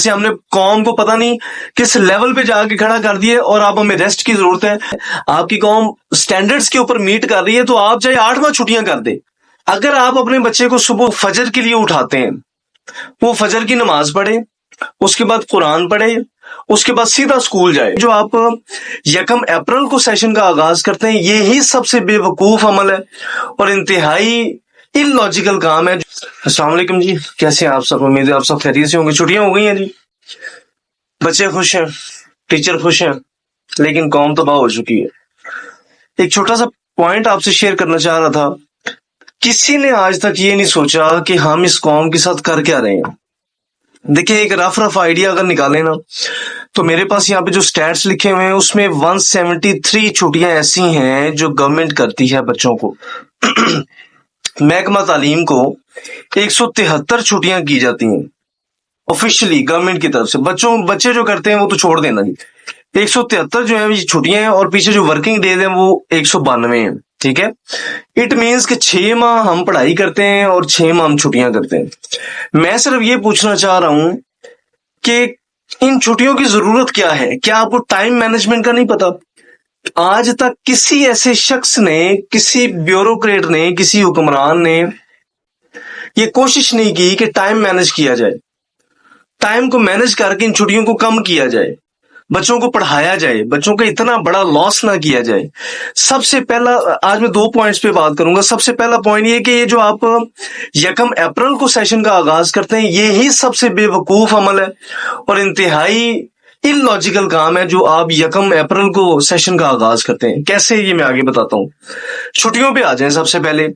जैसे हमने कौम को पता नहीं किस लेवल पे जाके खड़ा कर दिए और अब हमें रेस्ट की जरूरत है। आपकी कौम स्टैंडर्ड्स के ऊपर मीट कर रही है तो आप चाहे 8वां छुट्टियां कर दे। अगर आप अपने बच्चे को सुबह फजर के लिए उठाते हैं, वो फजर की नमाज पढ़े, उसके बाद कुरान पढ़े, उसके बाद सीधा स्कूल जाए। जो आप 1 अप्रैल को सेशन का आगाज करते हैं, ये ही सबसे बेवकूफ अमल है और इंतहाई इलॉजिकल काम है। अस्सलाम वालेकुम जी, कैसे हैं आप सब? उम्मीद है आप सब खैरियत से होंगे। छुट्टियां हो गई हैं जी, बच्चे खुश हैं, टीचर खुश हैं, लेकिन कौम तबाह हो चुकी है। एक छोटा सा पॉइंट आपसे शेयर करना चाह रहा था। किसी ने आज तक ये नहीं सोचा कि हम इस कौम के साथ कर क्या रहे हैं। देखिए, एक रफ आइडिया अगर निकालें ना, तो मेरे पास यहाँ पे जो स्टैट्स लिखे हुए हैं उसमें 173 छुट्टियां ऐसी हैं जो गवर्नमेंट करती है बच्चों को। महकमा तालीम को 173 छुट्टियां की जाती हैं ऑफिशियली गवर्नमेंट की तरफ से। बच्चे जो करते हैं वो तो छोड़ देना जी। 173 जो है छुट्टियां हैं और पीछे जो वर्किंग डेज हैं वो 192 हैं। ठीक है, इट मीन्स कि 6 माह हम पढ़ाई करते हैं और 6 माह हम छुट्टियां करते हैं। मैं सिर्फ ये पूछना चाह रहा हूं कि इन छुट्टियों की जरूरत क्या है? क्या आपको टाइम मैनेजमेंट का नहीं पता? आज तक किसी ऐसे शख्स ने, किसी ब्यूरोक्रेट ने, किसी हुक्मरान ने ये कोशिश नहीं की कि टाइम मैनेज किया जाए, टाइम को मैनेज करके इन छुट्टियों को कम किया जाए, बच्चों को पढ़ाया जाए, बच्चों का इतना बड़ा लॉस ना किया जाए। सबसे पहला, आज मैं 2 पॉइंट्स पे बात करूंगा। सबसे पहला पॉइंट ये कि ये जो आप 1 अप्रैल को सेशन का आगाज करते हैं, ये ही सबसे बेवकूफ अमल है और इंतहाई इलॉजिकल काम है जो आप 1 अप्रैल को सेशन का आगाज करते हैं। कैसे, ये मैं आगे बताता हूं। छुट्टियों पे आ जाए। सबसे पहले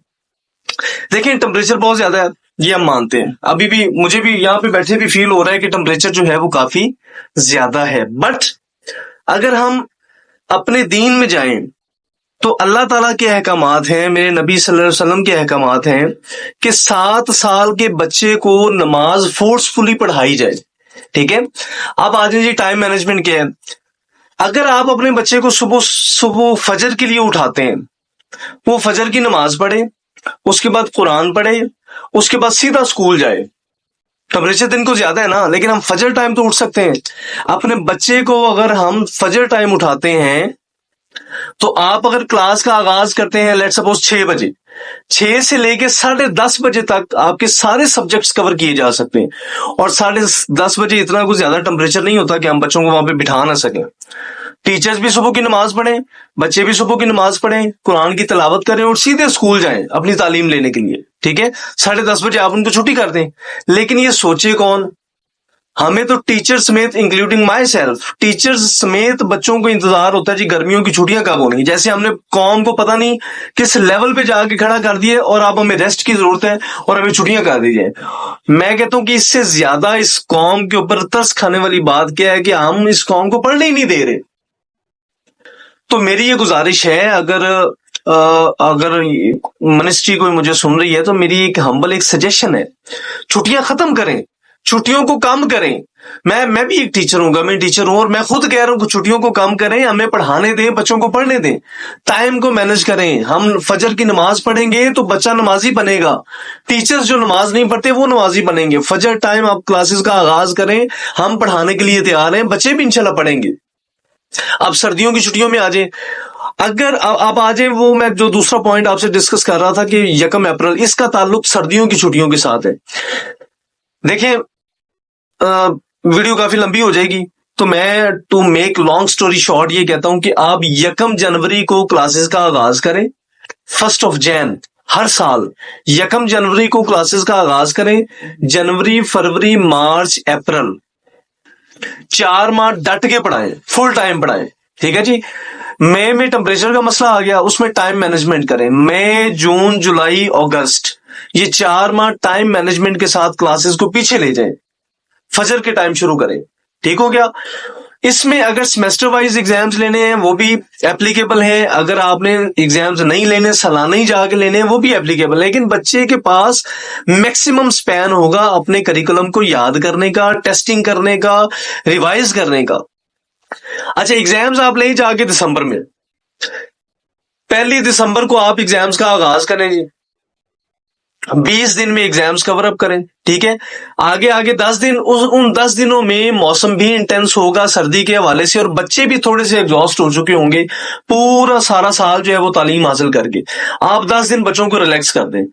देखिए, टेम्परेचर बहुत ज्यादा है, ये हम मानते हैं। अभी भी मुझे भी यहाँ पे बैठे भी फील हो रहा है कि टेम्परेचर जो है वो काफी ज्यादा है। बट अगर हम अपने दीन में जाएं तो अल्लाह ताला के अहकामात हैं, मेरे नबी सल्लल्लाहु अलैहि वसल्लम के अहकामात हैं कि 7 साल के बच्चे को नमाज फोर्सफुली पढ़ाई जाए। ठीक है, अब आ जाए जी टाइम मैनेजमेंट क्या है। अगर आप अपने बच्चे को सुबह फजर के लिए उठाते हैं, वो फजर की नमाज पढ़े, उसके बाद कुरान पढ़े, उसके बाद सीधा स्कूल जाए। टेम्परेचर दिन को ज्यादा है ना, लेकिन हम फजर टाइम तो उठ सकते हैं। अपने बच्चे को अगर हम फजर टाइम उठाते हैं तो आप अगर क्लास का आगाज करते हैं लेट्स सपोज 6 बजे, 6 से लेके 10:30 बजे तक आपके सारे सब्जेक्ट्स कवर किए जा सकते हैं। और 10:30 बजे इतना कुछ ज्यादा टेम्परेचर नहीं होता कि हम बच्चों को वहां पे बिठा ना सकें। टीचर्स भी सुबह की नमाज पढ़ें, बच्चे भी सुबह की नमाज पढ़ें, कुरान की तिलावत करें और सीधे स्कूल जाएं अपनी तालीम लेने के लिए। ठीक है, 10:30 बजे आप उनको छुट्टी कर दें। लेकिन ये सोचे कौन? हमें तो टीचर समेत, इंक्लूडिंग माई सेल्फ, टीचर्स समेत बच्चों को इंतजार होता है जी गर्मियों की छुट्टियां कब होंगी। जैसे हमने कौम को पता नहीं किस लेवल पे जाके खड़ा कर दिए और अब हमें रेस्ट की जरूरत है और हमें छुट्टियां कर दी जाए। मैं कहता हूं कि इससे ज्यादा इस कौम के ऊपर तरस खाने वाली बात क्या है कि हम इस कौम को पढ़ने ही नहीं दे रहे। तो मेरी ये गुजारिश है, अगर मिनिस्ट्री कोई मुझे सुन रही है तो मेरी एक हम्बल एक सजेशन है, छुट्टियां खत्म करें, छुट्टियों को कम करें। मैं भी एक टीचर हूं, गवर्नमेंट टीचर हूं, और मैं खुद कह रहा हूं कि छुट्टियों को कम करें, हमें पढ़ाने दें, बच्चों को पढ़ने दें, टाइम को मैनेज करें। हम फजर की नमाज पढ़ेंगे तो बच्चा नमाजी बनेगा। टीचर्स जो नमाज नहीं पढ़ते वो नमाजी बनेंगे। फजर टाइम आप क्लासेस का आगाज करें, हम पढ़ाने के लिए तैयार हैं, बच्चे भी इंशाल्लाह पढ़ेंगे। अब सर्दियों की छुट्टियों में आ जाए। अगर आप आ जाए, वो मैं जो दूसरा पॉइंट आपसे डिस्कस कर रहा था कि 1 अप्रैल, इसका ताल्लुक सर्दियों की छुट्टियों के साथ है। देखें, वीडियो काफी लंबी हो जाएगी तो मैं to make long story short ये कहता हूं कि आप 1 जनवरी को क्लासेस का आगाज करें। 1 जैन हर साल 1 जनवरी को क्लासेस का आगाज करें। जनवरी, फरवरी, मार्च, अप्रैल, 4 माह डट के पढ़ाएं, फुल टाइम पढ़ाएं। ठीक है जी। मई में टेम्परेचर का मसला आ गया, उसमें टाइम मैनेजमेंट करें। मई, जून, जुलाई, अगस्त, ये 4 माह टाइम मैनेजमेंट के साथ क्लासेस को पीछे ले जाएं, फजर के टाइम शुरू करें। ठीक हो गया। इसमें अगर सेमेस्टर वाइज एग्जाम्स लेने हैं वो भी एप्लीकेबल है, अगर आपने एग्जाम्स नहीं लेने, सालाना ही जाके लेने हैं, वो भी एप्लीकेबल है। लेकिन बच्चे के पास मैक्सिमम स्पैन होगा अपने करिकुलम को याद करने का, टेस्टिंग करने का, रिवाइज करने का। अच्छा, एग्जाम्स आप ले जाके दिसंबर में, 1 दिसंबर को आप एग्जाम्स का आगाज करें जी। 20 दिन में एग्जाम्स कवर अप करें, ठीक है। आगे आगे 10 दिन, उन 10 दिनों में मौसम भी इंटेंस होगा सर्दी के हवाले से, और बच्चे भी थोड़े से एग्जॉस्ट हो चुके होंगे पूरा सारा साल जो है वो तालीम हासिल करके। आप 10 दिन बच्चों को रिलैक्स कर दें।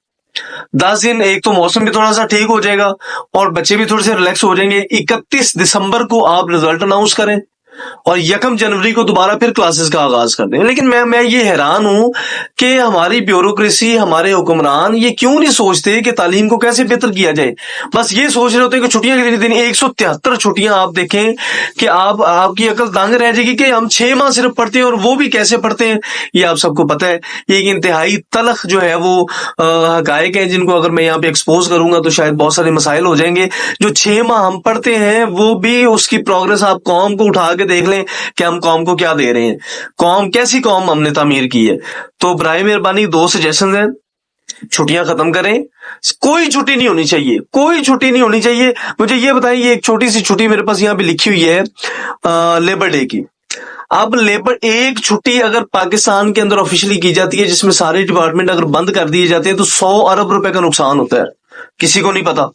10 दिन एक तो मौसम भी थोड़ा सा ठीक हो जाएगा और बच्चे भी थोड़े से रिलैक्स हो जाएंगे। 31 दिसंबर को आप रिजल्ट अनाउंस करें और 1 जनवरी को दोबारा फिर क्लासेस का आगाज कर दें। लेकिन मैं ये हैरान हूं कि हमारी ब्यूरोक्रेसी, हमारे हुक्मरान ये क्यों नहीं सोचते कि तालीम को कैसे बेहतर किया जाए। बस ये सोच रहे होते हैं कि छुट्टियां के दिन 173 छुट्टियां। आप देखें कि आपकी अकल दंग रह जाएगी कि हम 6 माह सिर्फ पढ़ते हैं, और वो भी कैसे पढ़ते हैं ये आप सबको पता है। ये एक इंतहाई तलख जो है वो हकायक है, जिनको अगर मैं यहाँ पे एक्सपोज करूंगा तो शायद बहुत सारे मसाइल हो जाएंगे। जो 6 माह हम पढ़ते हैं वो भी उसकी प्रोग्रेस आप कौम को उठा के देख लें कि हम कौम को क्या दे रहे हैं, कौम कैसी कौम हमने तामीर की है। तो बराए मेहरबानी 2 सजेशन है, छुट्टियां खत्म करें। कोई छुट्टी नहीं होनी चाहिए, कोई छुट्टी नहीं होनी चाहिए। मुझे ये बताइए, एक छोटी सी छुट्टी मेरे पास यहाँ पे लिखी हुई है लेबर डे की। अब लेबर एक छुट्टी अगर पाकिस्तान के अंदर ऑफिशियली की जाती है जिसमें सारे डिपार्टमेंट अगर बंद कर दिए जाते हैं तो 100 अरब रुपए का नुकसान होता है, किसी को नहीं पता।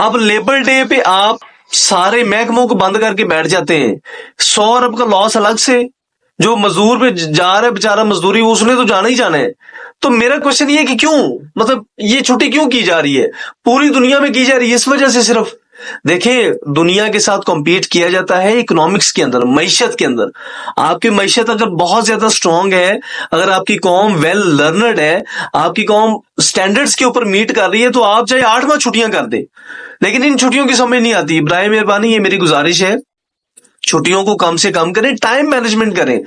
अब लेबर डे पे आप सारे महकमों को बंद करके बैठ जाते हैं, 100 अरब का लॉस अलग से। जो मजदूर पे जा रहा है बेचारा मजदूरी, उसने तो जाना ही जाना है। तो मेरा क्वेश्चन ये है कि क्यों, मतलब ये छुट्टी क्यों की जा रही है, पूरी दुनिया में की जा रही है इस वजह से सिर्फ। देखें, दुनिया के साथ कॉम्पीट किया जाता है इकोनॉमिक्स के अंदर, मैशत के अंदर। आपकी मैशत अगर बहुत ज्यादा स्ट्रांग है, अगर आपकी कौम वेल लर्नड है, आपकी कौम स्टैंडर्ड्स के ऊपर मीट कर रही है, तो आप चाहे 8 माह छुट्टियां कर दे। लेकिन इन छुट्टियों की समझ नहीं आती। बराए मेहरबानी ये मेरी गुजारिश है, छुट्टियों को कम से कम करें, टाइम मैनेजमेंट करें।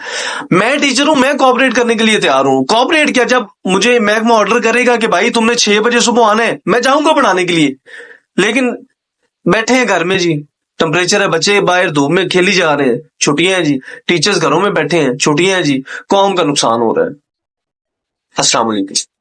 मैं टीचर हूं, मैं कोऑपरेट करने के लिए तैयार हूं। कोऑपरेट क्या, जब मुझे महकमा ऑर्डर करेगा कि भाई तुमने 6 बजे सुबह आना है, मैं जाऊंगा पढ़ाने के लिए। लेकिन बैठे हैं घर में जी, टेम्परेचर है, बच्चे बाहर धूप में खेली जा रहे हैं, छुट्टियां हैं जी, टीचर्स घरों में बैठे हैं, छुट्टियां हैं जी, कौम का नुकसान हो रहा है। अस्सलाम वालेकुम।